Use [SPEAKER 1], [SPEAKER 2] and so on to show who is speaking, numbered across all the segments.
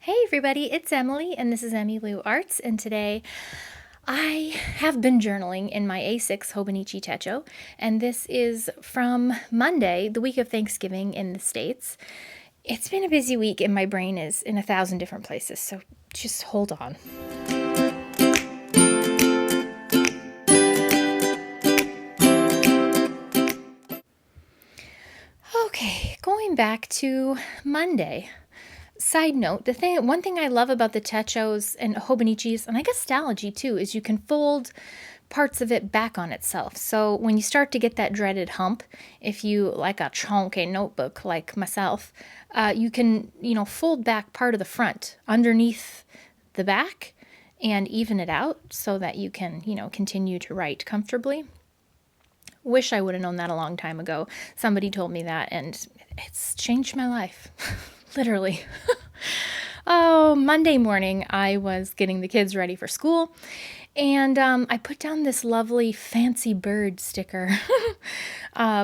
[SPEAKER 1] Hey everybody, it's Emily and this is Emmylou Arts, and today I have been journaling in my A6 Hobonichi Techo, and this is from Monday, the week of Thanksgiving in the States. It's been a busy week and my brain is in 1,000 different places, so just hold on. Okay, going back to Monday. Side note, one thing I love about the Techos and Hobonichis, and I guess Stalogy too, is you can fold parts of it back on itself. So when you start to get that dreaded hump, if you like a chunky notebook like myself, you can, fold back part of the front underneath the back and even it out so that you can, continue to write comfortably. Wish I would have known that a long time ago. Somebody told me that and it's changed my life. Literally. Oh, Monday morning, I was getting the kids ready for school, and I put down this lovely fancy bird sticker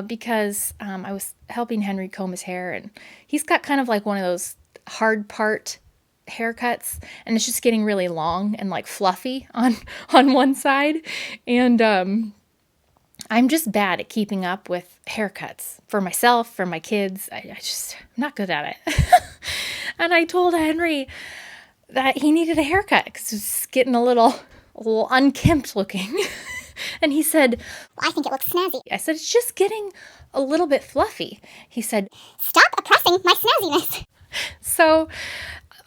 [SPEAKER 1] because I was helping Henry comb his hair, and he's got kind of like one of those hard part haircuts, and it's just getting really long and like fluffy on one side, and I'm just bad at keeping up with haircuts for myself, for my kids. I'm not good at it. And I told Henry that he needed a haircut because it was getting a little unkempt looking. And he said,
[SPEAKER 2] "Well, I think it looks snazzy."
[SPEAKER 1] I said, "It's just getting a little bit fluffy." He said,
[SPEAKER 2] "Stop oppressing my snazziness."
[SPEAKER 1] So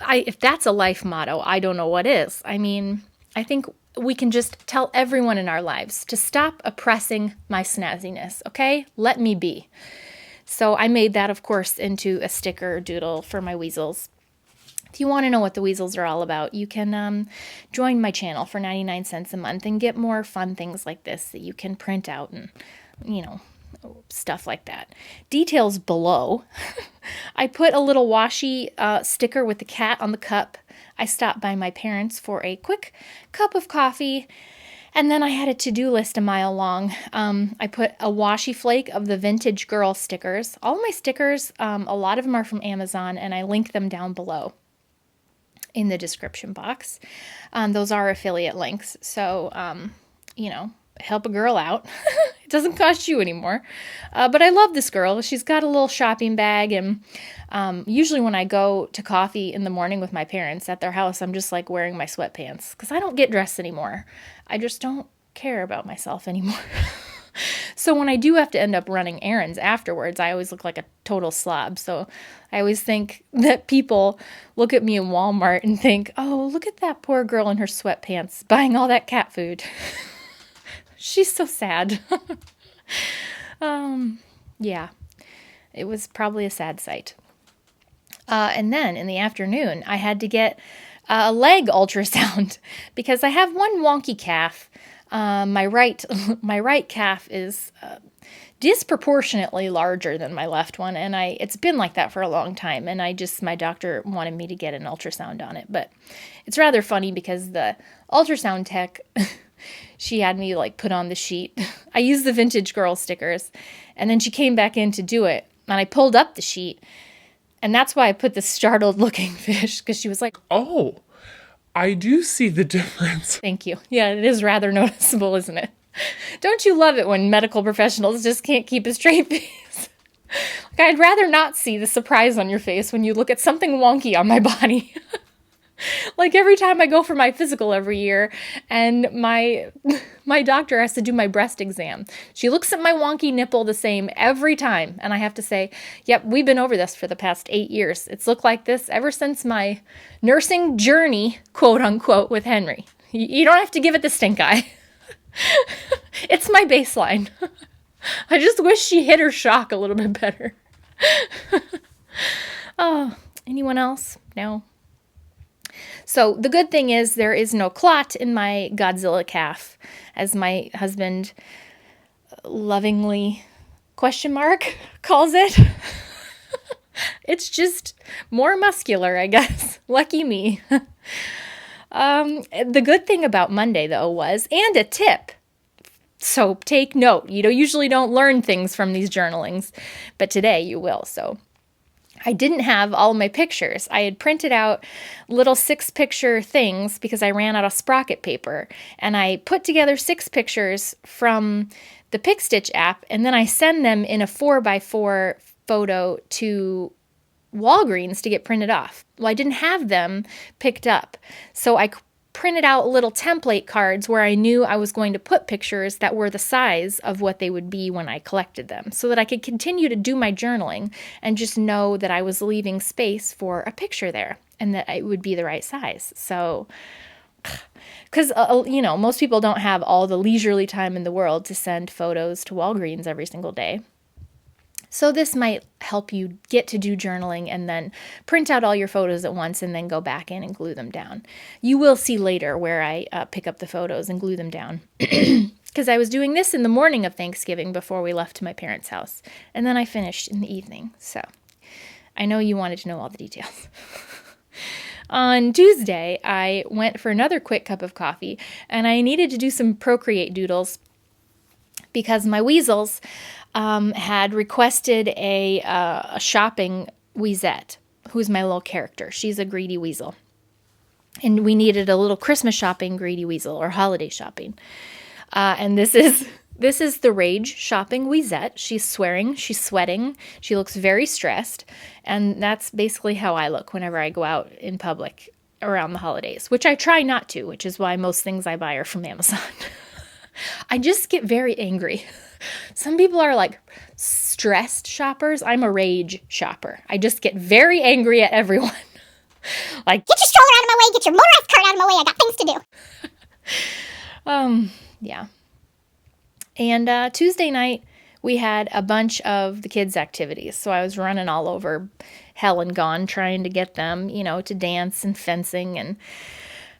[SPEAKER 1] if that's a life motto, I don't know what is. I mean, I think we can just tell everyone in our lives to stop oppressing my snazziness, okay? Let me be. So I made that, of course, into a sticker doodle for my weasels. If you want to know what the weasels are all about, you can join my channel for 99 cents a month and get more fun things like this that you can print out and, stuff like that. Details below. I put a little washi sticker with the cat on the cup. I stopped by my parents for a quick cup of coffee, and then I had a to-do list a mile long. I put a washi flake of the Vintage Girl stickers. All of my stickers, a lot of them are from Amazon, and I link them down below in the description box. Those are affiliate links, so, help a girl out. It doesn't cost you anymore. But I love this girl. She's got a little shopping bag, and usually when I go to coffee in the morning with my parents at their house, I'm just like wearing my sweatpants because I don't get dressed anymore. I just don't care about myself anymore. So when I do have to end up running errands afterwards, I always look like a total slob. So I always think that people look at me in Walmart and think, oh, look at that poor girl in her sweatpants buying all that cat food. She's so sad. Yeah, it was probably a sad sight. And then in the afternoon, I had to get a leg ultrasound because I have one wonky calf. My right calf is disproportionately larger than my left one, and it's been like that for a long time, and my doctor wanted me to get an ultrasound on it. But it's rather funny because the ultrasound tech, she had me like put on the sheet. I used the Vintage Girl stickers, and then she came back in to do it, and I pulled up the sheet, and that's why I put the startled looking fish, because she was like,
[SPEAKER 3] "Oh, I do see the difference."
[SPEAKER 1] Thank you. Yeah, it is rather noticeable, isn't it? Don't you love it when medical professionals just can't keep a straight face? Like, I'd rather not see the surprise on your face when you look at something wonky on my body. Like every time I go for my physical every year and my doctor has to do my breast exam, she looks at my wonky nipple the same every time, and I have to say, yep, we've been over this for the past 8 years. It's looked like this ever since my nursing journey, quote unquote, with Henry. You don't have to give it the stink eye. It's my baseline. I just wish she hit her shock a little bit better. Oh, anyone else? No? So the good thing is there is no clot in my Godzilla calf, as my husband lovingly, calls it. It's just more muscular, I guess. Lucky me. The good thing about Monday, though, was, and a tip. So take note. You usually don't learn things from these journalings, but today you will. So I didn't have all of my pictures. I had printed out little 6-picture things because I ran out of sprocket paper. And I put together 6 pictures from the PicStitch app, and then I send them in a 4x4 photo to Walgreens to get printed off. Well, I didn't have them picked up. So I printed out little template cards where I knew I was going to put pictures that were the size of what they would be when I collected them, so that I could continue to do my journaling and just know that I was leaving space for a picture there and that it would be the right size. So, because, most people don't have all the leisurely time in the world to send photos to Walgreens every single day. So this might help you get to do journaling and then print out all your photos at once and then go back in and glue them down. You will see later where I pick up the photos and glue them down. Because I was doing this in the morning of Thanksgiving before we left to my parents' house. And then I finished in the evening. So I know you wanted to know all the details. On Tuesday, I went for another quick cup of coffee, and I needed to do some Procreate doodles because my weasels had requested a shopping Weezette, who's my little character. She's a greedy weasel. And we needed a little Christmas shopping greedy weasel, or holiday shopping. And this is the Rage shopping Weezette. She's swearing, she's sweating, she looks very stressed, and that's basically how I look whenever I go out in public around the holidays, which I try not to, which is why most things I buy are from Amazon. I just get very angry. Some people are like stressed shoppers. I'm a rage shopper. I just get very angry at everyone. Like,
[SPEAKER 2] Get your stroller out of my way, get your motorized cart out of my way, I got things to do.
[SPEAKER 1] Yeah. And Tuesday night, we had a bunch of the kids' activities. So I was running all over hell and gone trying to get them, to dance and fencing.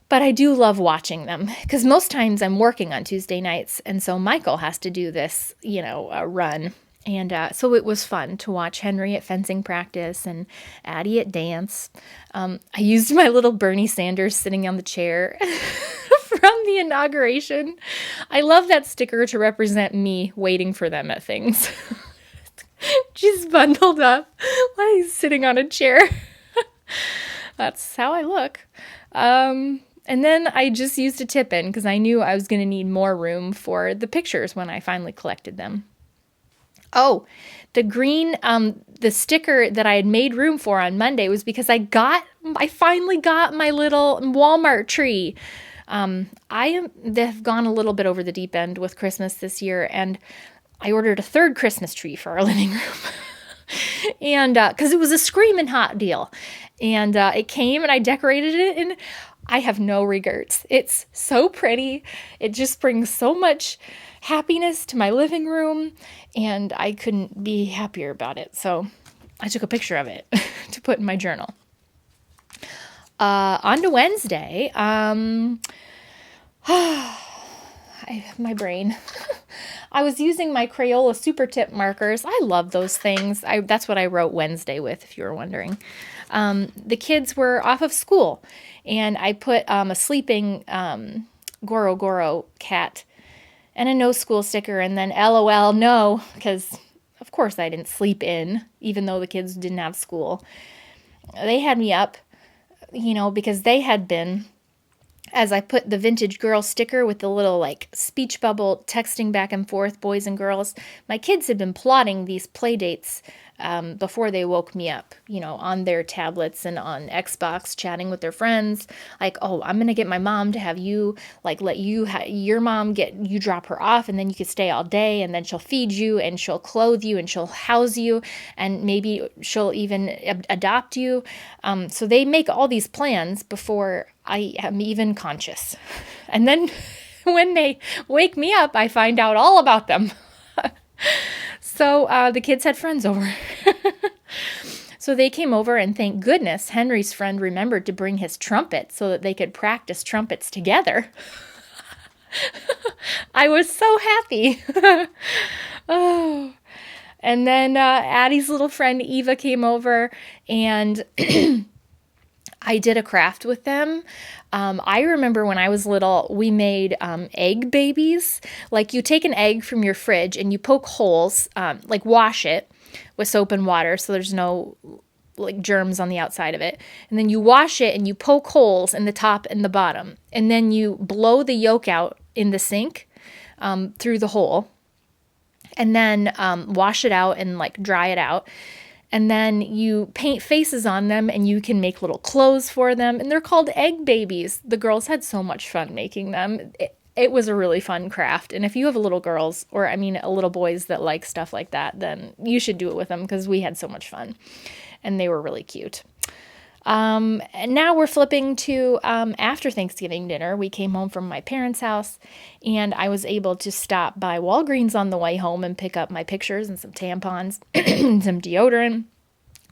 [SPEAKER 1] But I do love watching them because most times I'm working on Tuesday nights. And so Michael has to do this, run. And so it was fun to watch Henry at fencing practice and Addie at dance. I used my little Bernie Sanders sitting on the chair from the inauguration. I love that sticker to represent me waiting for them at things. Just bundled up while he's sitting on a chair. That's how I look. And then I just used a tip-in because I knew I was going to need more room for the pictures when I finally collected them. Oh, the green, the sticker that I had made room for on Monday was because I finally got my little Walmart tree. They've gone a little bit over the deep end with Christmas this year, and I ordered a third Christmas tree for our living room. And, cause it was a screaming hot deal, and, it came and I decorated it, and I have no regrets. It's so pretty. It just brings so much happiness to my living room, and I couldn't be happier about it. So I took a picture of it to put in my journal. On to Wednesday. My brain. I was using my Crayola Super tip markers. I love those things. That's what I wrote Wednesday with, if you were wondering. The kids were off of school, and I put a sleeping Goro cat and a no school sticker, and then LOL no, because of course I didn't sleep in, even though the kids didn't have school. They had me up, because they had been, as I put the vintage girl sticker with the little speech bubble texting back and forth, boys and girls, my kids had been plotting these play dates before they woke me up, on their tablets and on Xbox, chatting with their friends. Like, oh, I'm going to get my mom to have you, let your mom you drop her off, and then you could stay all day, and then she'll feed you, and she'll clothe you, and she'll house you, and maybe she'll even adopt you. So they make all these plans before I am even conscious. And then when they wake me up, I find out all about them. So the kids had friends over. So they came over, and thank goodness Henry's friend remembered to bring his trumpet so that they could practice trumpets together. I was so happy. Oh. And then Addie's little friend Eva came over, and I did a craft with them. I remember when I was little, we made egg babies. You take an egg from your fridge and you poke holes, wash it with soap and water so there's no like germs on the outside of it. And then you wash it and you poke holes in the top and the bottom. And then you blow the yolk out in the sink through the hole. And then wash it out and like dry it out. And then you paint faces on them and you can make little clothes for them. And they're called egg babies. The girls had so much fun making them. It was a really fun craft. And if you have little girls, or I mean little boys that like stuff like that, then you should do it with them because we had so much fun. And they were really cute. And now we're flipping to after Thanksgiving dinner. We came home from my parents' house, and I was able to stop by Walgreens on the way home and pick up my pictures and some tampons and some deodorant.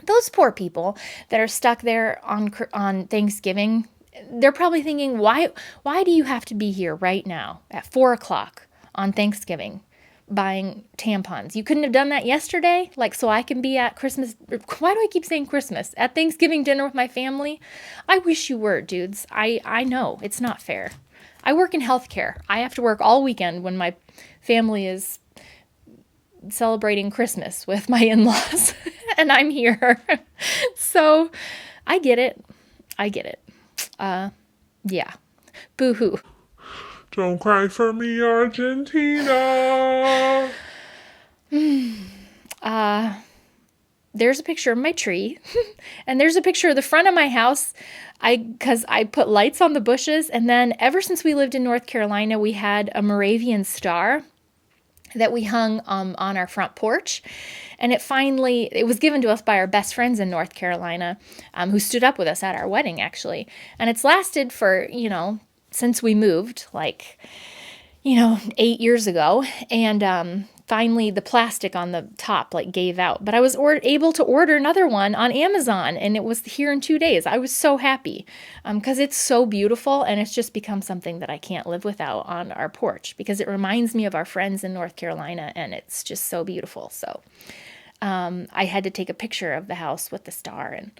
[SPEAKER 1] Those poor people that are stuck there on Thanksgiving, they're probably thinking, why do you have to be here right now at 4 o'clock on Thanksgiving buying tampons? You couldn't have done that yesterday? Like, so I can be at Christmas. Why do I keep saying Christmas? At Thanksgiving dinner with my family? I wish you were, dudes. I know it's not fair. I work in healthcare. I have to work all weekend when my family is celebrating Christmas with my in-laws and I'm here. So I get it. Yeah. Boo-hoo.
[SPEAKER 3] Don't cry for me, Argentina.
[SPEAKER 1] There's a picture of my tree, and there's a picture of the front of my house. Because I put lights on the bushes, and then ever since we lived in North Carolina, we had a Moravian star that we hung on our front porch. And it was given to us by our best friends in North Carolina, who stood up with us at our wedding, actually. And it's lasted for, since we moved, 8 years ago. And finally, the plastic on the top gave out. But I was able to order another one on Amazon, and it was here in 2 days. I was so happy because it's so beautiful, and it's just become something that I can't live without on our porch because it reminds me of our friends in North Carolina, and it's just so beautiful. So I had to take a picture of the house with the star and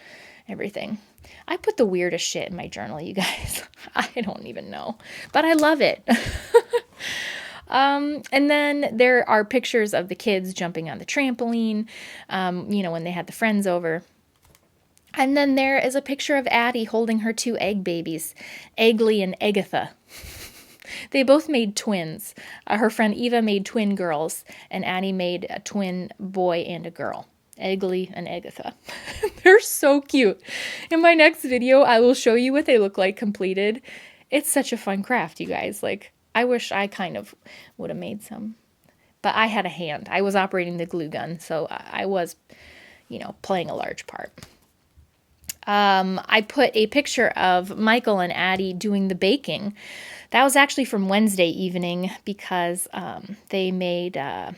[SPEAKER 1] everything. I put the weirdest shit in my journal, you guys. I don't even know, but I love it. And then there are pictures of the kids jumping on the trampoline, when they had the friends over. And then there is a picture of Addie holding her 2 egg babies, Eggly and Agatha. They both made twins. Her friend Eva made twin girls, and Addie made a twin boy and a girl. Eggly and Agatha. They're so cute. In my next video, I will show you what they look like completed. It's such a fun craft, you guys. I wish I kind of would have made some. But I had a hand. I was operating the glue gun, so I was, playing a large part. I put a picture of Michael and Addie doing the baking. That was actually from Wednesday evening because they made a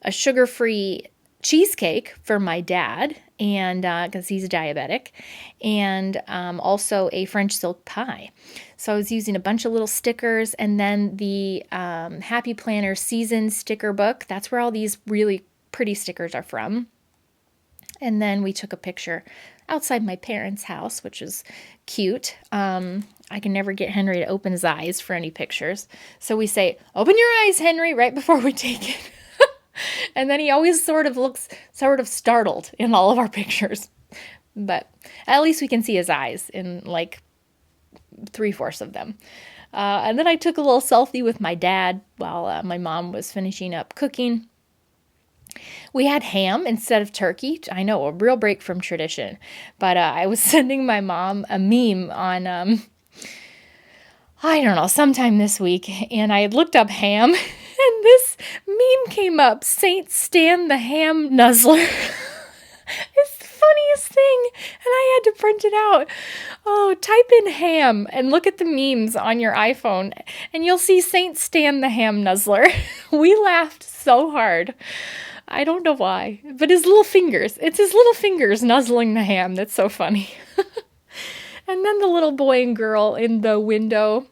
[SPEAKER 1] sugar-free cheesecake for my dad, and because he's a diabetic, and also a French silk pie. So I was using a bunch of little stickers, and then the Happy Planner Season sticker book. That's where all these really pretty stickers are from. And then we took a picture outside my parents' house, which is cute. I can never get Henry to open his eyes for any pictures. So we say, "Open your eyes, Henry," right before we take it. And then he always sort of looks startled in all of our pictures. But at least we can see his eyes in 3/4 of them. And then I took a little selfie with my dad while my mom was finishing up cooking. We had ham instead of turkey. I know, a real break from tradition. But I was sending my mom a meme on, sometime this week. And I had looked up ham. And this meme came up, Saint Stan the Ham Nuzzler. It's the funniest thing, and I had to print it out. Oh, type in ham and look at the memes on your iPhone, and you'll see Saint Stan the Ham Nuzzler. We laughed so hard. I don't know why, but it's his little fingers nuzzling the ham. That's so funny. And then the little boy and girl in the window.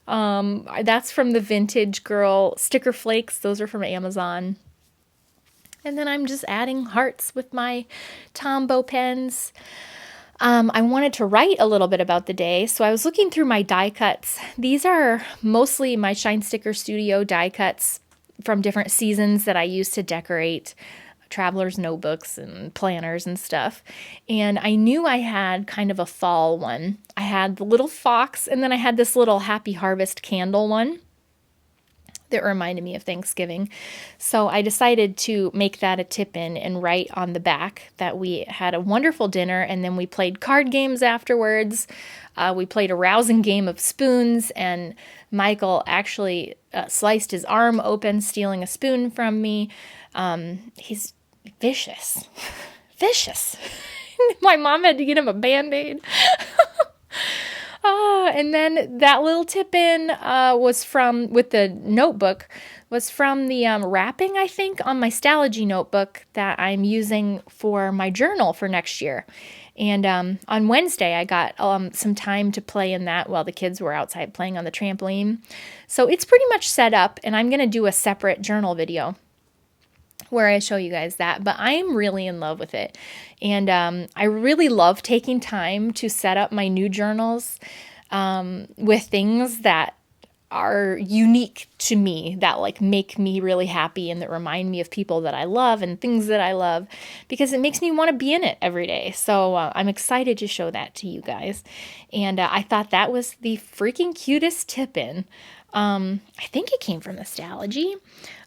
[SPEAKER 1] That's from the Vintage Girl sticker flakes. Those are from Amazon. And then I'm just adding hearts with my Tombow pens. I wanted to write a little bit about the day, so I was looking through my die cuts. These are mostly my Shine Sticker Studio die cuts from different seasons that I use to decorate traveler's notebooks and planners and stuff. And I knew I had kind of a fall one. I had the little fox, and then I had this little Happy Harvest candle one that reminded me of Thanksgiving. So I decided to make that a tip-in and write on the back that we had a wonderful dinner, and then we played card games afterwards. We played a rousing game of spoons, and Michael actually sliced his arm open, stealing a spoon from me. He's vicious. Vicious. My mom had to get him a Band-Aid. And then that little tip-in was from, with the notebook, was from the wrapping, I think, on my Stalogy notebook that I'm using for my journal for next year. And on Wednesday, I got some time to play in that while the kids were outside playing on the trampoline. So it's pretty much set up, and I'm going to do a separate journal video where I show you guys that, but I am really in love with it. And I really love taking time to set up my new journals with things that are unique to me, that like make me really happy and that remind me of people that I love and things that I love, because it makes me want to be in it every day. So I'm excited to show that to you guys. And I thought that was the freaking cutest tip-in. I think it came from Nostalgy.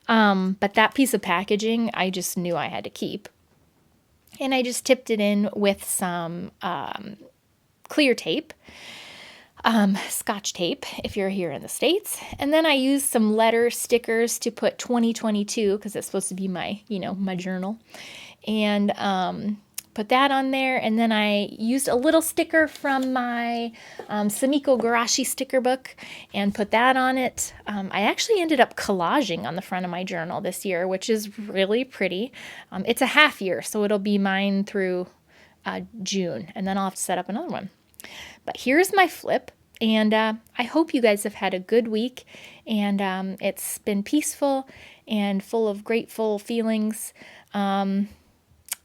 [SPEAKER 1] But that piece of packaging, I just knew I had to keep. And I just tipped it in with some clear tape, Scotch tape, if you're here in the States. And then I used some letter stickers to put 2022, because it's supposed to be my, my journal. And put that on there. And then I used a little sticker from my Samiko Garashi sticker book and put that on it. I actually ended up collaging on the front of my journal this year, which is really pretty. It's a half year, so it'll be mine through June, and then I'll have to set up another one. But here's my flip, and I hope you guys have had a good week, and it's been peaceful and full of grateful feelings.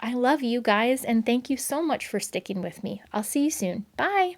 [SPEAKER 1] I love you guys, and thank you so much for sticking with me. I'll see you soon. Bye.